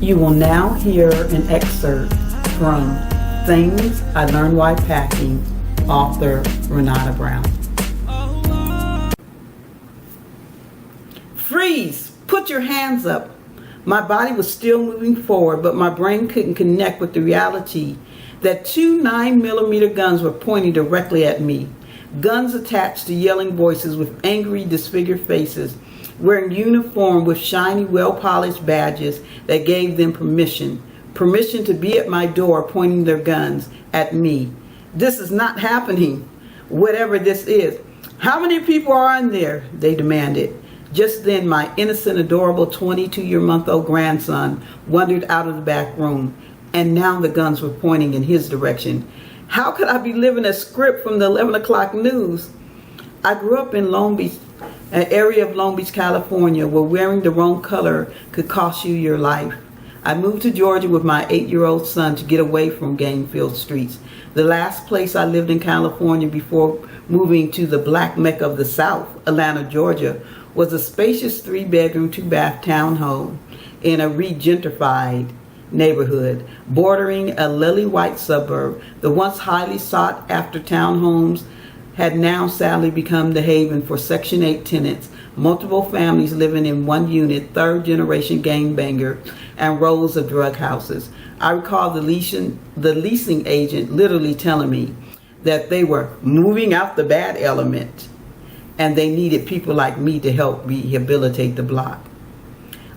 You will now hear an excerpt from Things I Learned While Packing, author Renata Brown. Freeze! Put your hands up! My body was still moving forward, but my brain couldn't connect with the reality that two 9mm guns were pointing directly at me. Guns attached to yelling voices with angry, disfigured faces, wearing uniform with shiny, well-polished badges that gave them permission to be at my door pointing their guns at me. This is not happening, whatever this is. How many people are in there? They demanded. Just then, my innocent, adorable 22-month-old grandson wandered out of the back room, and now the guns were pointing in his direction. How could I be living a script from the 11 o'clock news? I grew up in Long Beach, an area of Long Beach, California, where wearing the wrong color could cost you your life. I moved to Georgia with my 8-year-old son to get away from gang-filled streets. The last place I lived in California before moving to the black mecca of the South, Atlanta, Georgia, was a spacious 3-bedroom, 2-bath townhome in a regentrified neighborhood bordering a lily-white suburb. The once highly sought-after townhomes had now sadly become the haven for Section 8 tenants, multiple families living in one unit, third-generation gangbanger, and rows of drug houses. I recall the leasing agent literally telling me that they were moving out the bad element and they needed people like me to help rehabilitate the block.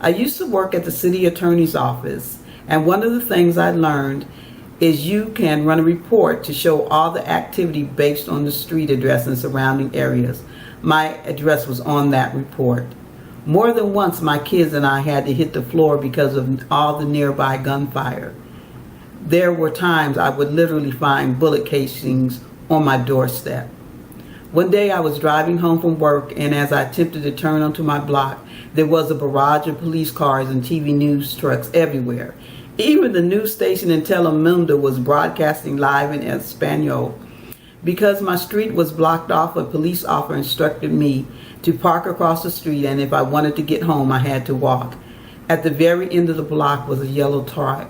I used to work at the city attorney's office, and one of the things I learned is you can run a report to show all the activity based on the street address and surrounding areas. My address was on that report. More than once, my kids and I had to hit the floor because of all the nearby gunfire. There were times I would literally find bullet casings on my doorstep. One day I was driving home from work, and as I attempted to turn onto my block, there was a barrage of police cars and TV news trucks everywhere. Even the news station in Telemundo was broadcasting live in Espanol. Because my street was blocked off, a police officer instructed me to park across the street, and if I wanted to get home, I had to walk. At the very end of the block was a yellow tarp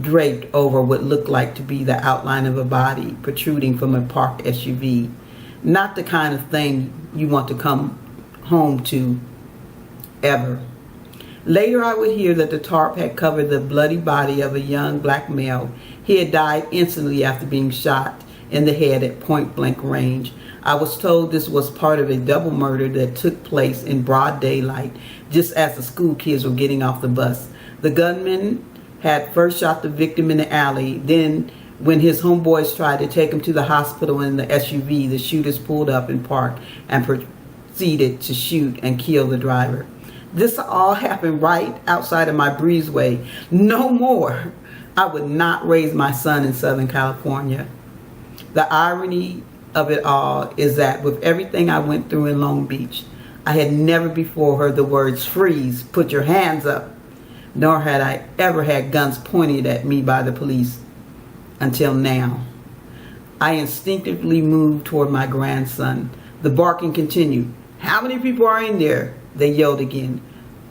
draped over what looked like to be the outline of a body protruding from a parked SUV. Not the kind of thing you want to come home to, ever. Later, I would hear that the tarp had covered the bloody body of a young black male. He had died instantly after being shot in the head at point-blank range. I was told this was part of a double murder that took place in broad daylight, just as the school kids were getting off the bus. The gunman had first shot the victim in the alley. Then, when his homeboys tried to take him to the hospital in the SUV, the shooters pulled up and parked and proceeded to shoot and kill the driver. This all happened right outside of my breezeway. No more. I would not raise my son in Southern California. The irony of it all is that with everything I went through in Long Beach, I had never before heard the words freeze, put your hands up, nor had I ever had guns pointed at me by the police until now. I instinctively moved toward my grandson. The barking continued. How many people are in there? They yelled again.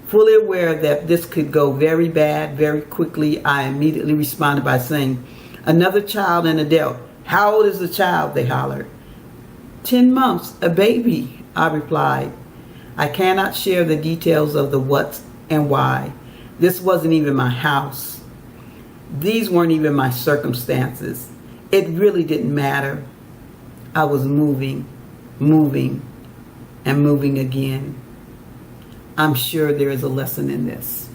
Fully aware that this could go very bad very quickly, I immediately responded by saying, another child and adult. How old is the child? They hollered. 10 months, a baby, I replied. I cannot share the details of the what and why. This wasn't even my house. These weren't even my circumstances. It really didn't matter. I was moving, and moving again. I'm sure there is a lesson in this.